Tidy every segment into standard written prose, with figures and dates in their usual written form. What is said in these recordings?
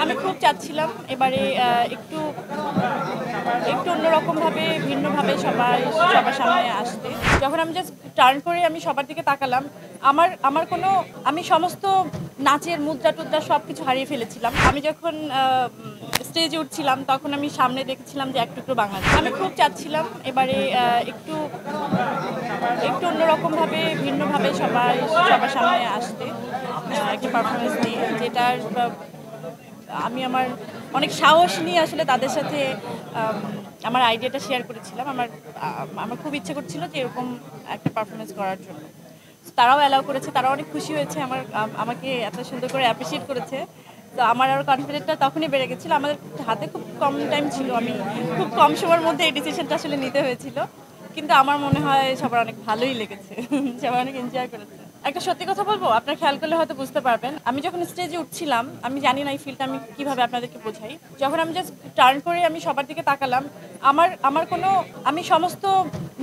আমি খুব চাচ্ছিলাম এবারে একটু একটু অন্যরকমভাবে ভিন্নভাবে সবার সামনে আসতে। যখন আমি জাস্ট টার্ন করে আমি সবার দিকে তাকালাম, আমার আমার কোনো আমি সমস্ত নাচের মুদ্রা-টুদ্রা সবকিছু হারিয়ে ফেলেছিলাম। আমি যখন স্টেজে উঠছিলাম তখন আমি সামনে দেখেছিলাম যে এক টুকরো বাংলাদেশ। আমি খুব চাচ্ছিলাম এবারে একটু একটু অন্যরকমভাবে ভিন্নভাবে সবার সামনে আসতে একটা পারফরমেন্স নিয়ে যেটার আমি আমার অনেক সাহস নিয়ে আসলে তাদের সাথে আমার আইডিয়াটা শেয়ার করেছিলাম। আমার খুব ইচ্ছে করছিল যে এরকম একটা পারফরমেন্স করার জন্য। তারাও অ্যালাউ করেছে, তারাও অনেক খুশি হয়েছে আমাকে এত সুন্দর করে অ্যাপ্রিশিয়েট করেছে। তো আমার আরও কনফিডেন্টটা তখনই বেড়ে গেছিলো। আমাদের হাতে খুব কম টাইম ছিল, আমি খুব কম সময়ের মধ্যে এই ডিসিশনটা আসলে নিতে হয়েছিল। কিন্তু আমার মনে হয় সবার অনেক ভালোই লেগেছে, সবাই অনেক এনজয় করেছে। একটা সত্যি কথা বলবো, আপনার খেয়াল করলে হয়তো বুঝতে পারবেন, আমি যখন স্টেজে উঠছিলাম আমি জানি না এই ফিলটা আমি কিভাবে আপনাদেরকে বোঝাই। যখন আমি জাস্ট টার্ন করে আমি সবার দিকে তাকালাম, আমার কোনো আমি সমস্ত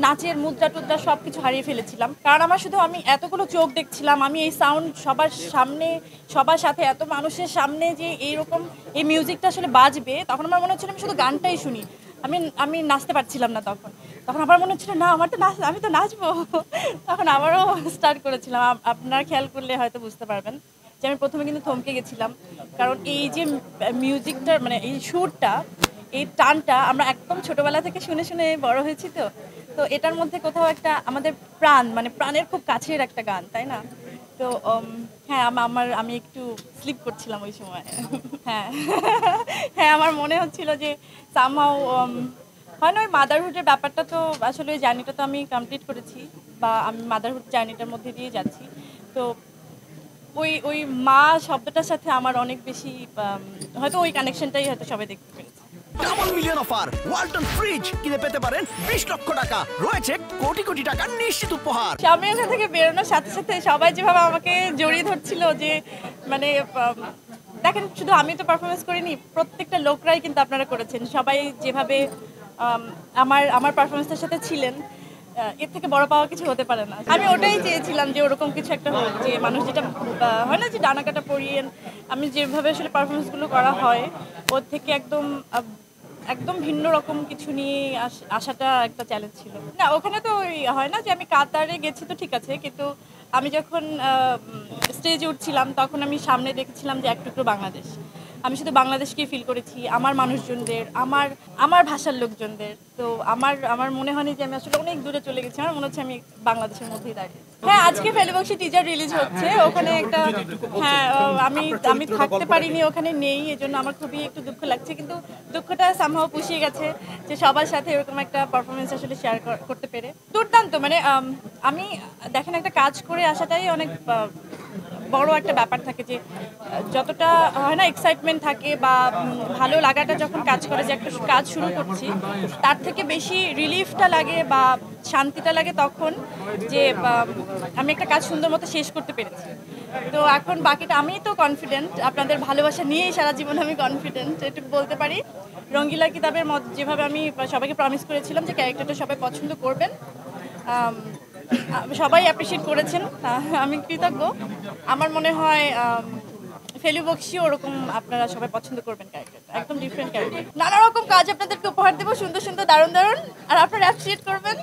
নাচের মুদ্রা-টুদ্রা সব কিছু হারিয়ে ফেলেছিলাম। কারণ আমি এতগুলো চোখ দেখছিলাম, আমি এই সাউন্ড সবার সামনে, সবার সাথে এত মানুষের সামনে যে এইরকম এই মিউজিকটা আসলে বাজবে, তখন আমার মনে হচ্ছিল আমি শুধু গানটাই শুনি। আমি নাচতে পারছিলাম না তখন। তখন আমার মনে হচ্ছিল না আমি তো নাচবো। তখন আবারও স্টার্ট করেছিলাম। আপনারা খেয়াল করলে হয়তো বুঝতে পারবেন যে আমি প্রথমে কিন্তু থমকে গেছিলাম। কারণ এই যে মিউজিকটার মানে এই সুরটা, এই টানটা আমরা একদম ছোটবেলা থেকে শুনে শুনে বড় হয়েছি তো। তো এটার মধ্যে কোথাও একটা আমাদের মানে প্রাণের খুব কাছের একটা গান, তাই না? তো হ্যাঁ, আমি একটু স্লিপ করছিলাম ওই সময়। হ্যাঁ, হ্যাঁ, আমার মনে হচ্ছিল যে সামহাউ হয় না, ওই মাদারহুডের ব্যাপারটা তো আসলে ওই জার্নিটা তো আমি কমপ্লিট করেছি, বা আমি মাদারহুড জার্নিটার মধ্যে দিয়ে যাচ্ছি। তো ওই মা শব্দটার সাথে আমার অনেক বেশি হয়তো ওই কানেকশনটাই হয়তো সবাই দেখতে পেরেছে। Double million offer Walton fridge কিনে পেতে পারেন 20 লক্ষ টাকা, রয়েছে কোটি কোটি টাকার নিশ্চিত উপহার। আমি ওখান থেকে বেরোনোর সাথে সাথে সবাই যেভাবে আমাকে জড়িয়ে ধরছিল যে মানে দেখেন, শুধু আমি তো পারফরমেন্স করিনি, প্রত্যেকটা লোকরাই কিন্তু আপনারা করেছেন। সবাই যেভাবে আমার পারফরমেন্সটার সাথে ছিলেন, এর থেকে বড় পাওয়া কিছু হতে পারে না। আমি ওটাই চেয়েছিলাম যে ওরকম কিছু একটা হোক, যে মানুষ যেটা হয় না যে ডানা কাটা পরিয়ে আমি যেভাবে আসলে পারফরমেন্সগুলো করা হয় ওর থেকে একদম ভিন্ন রকম কিছু নিয়ে আসাটা একটা চ্যালেঞ্জ ছিল। না, ওখানে তো ওই হয় না যে আমি কাতারে গেছি তো ঠিক আছে, কিন্তু আমি যখন স্টেজে উঠছিলাম তখন আমি সামনে দেখেছিলাম যে এক টুকরো বাংলাদেশ। আমি শুধু বাংলাদেশকেই ফিল করেছি, আমার মানুষজনদের, আমার ভাষার লোকজনদের। তো আমার মনে হয়নি যে আমি আসলে অনেক দূরে চলে গেছি, আমার মনে হচ্ছে আমি বাংলাদেশের মধ্যেই দাঁড়িয়ে। হ্যাঁ, আজকে ফেলুবকশী টিজার রিলিজ হচ্ছে, ওখানে একটা হ্যাঁ আমি থাকতে পারিনি, ওখানে নেই, এজন্য আমার খুবই একটু দুঃখ লাগছে। কিন্তু দুঃখটা সামহাও পুষিয়ে গেছে যে সবার সাথে এরকম একটা পারফরমেন্স আসলে শেয়ার করতে পেরে। দুর্দান্ত, মানে আমি দেখেন, একটা কাজ করে আসাটাই অনেক বড় একটা ব্যাপার থাকে, যে যতটা হয় না এক্সাইটমেন্ট থাকে বা ভালো লাগাটা যখন কাজ করে যে একটা কাজ শুরু করছি, তার থেকে বেশি রিলিফটা লাগে বা শান্তিটা লাগে তখন যে আমি একটা কাজ সুন্দর মতো শেষ করতে পেরেছি। তো এখন বাকিটা আমি তো কনফিডেন্ট, আপনাদের ভালোবাসা নিয়েই সারা জীবন আমি কনফিডেন্ট, এটুকু বলতে পারি। রঙ্গিলা কিতাবের যেভাবে আমি সবাইকে প্রমিস করেছিলাম যে ক্যারেক্টারটা সবাই পছন্দ করবেন, সবাই অ্যাপ্রিসিয়েট করেছেন, আমি কৃতজ্ঞ। আমার মনে হয় ফেলুবকশীও ওরকম আপনারা সবাই পছন্দ করবেন ক্যারেক্টারটা, একদম ডিফারেন্ট ক্যারেক্টার। নানা রকম কাজ আপনাদেরকে উপহার দেবো, সুন্দর সুন্দর, দারুণ দারুণ, আর আপনারা অ্যাপ্রিসিয়েট করবেন।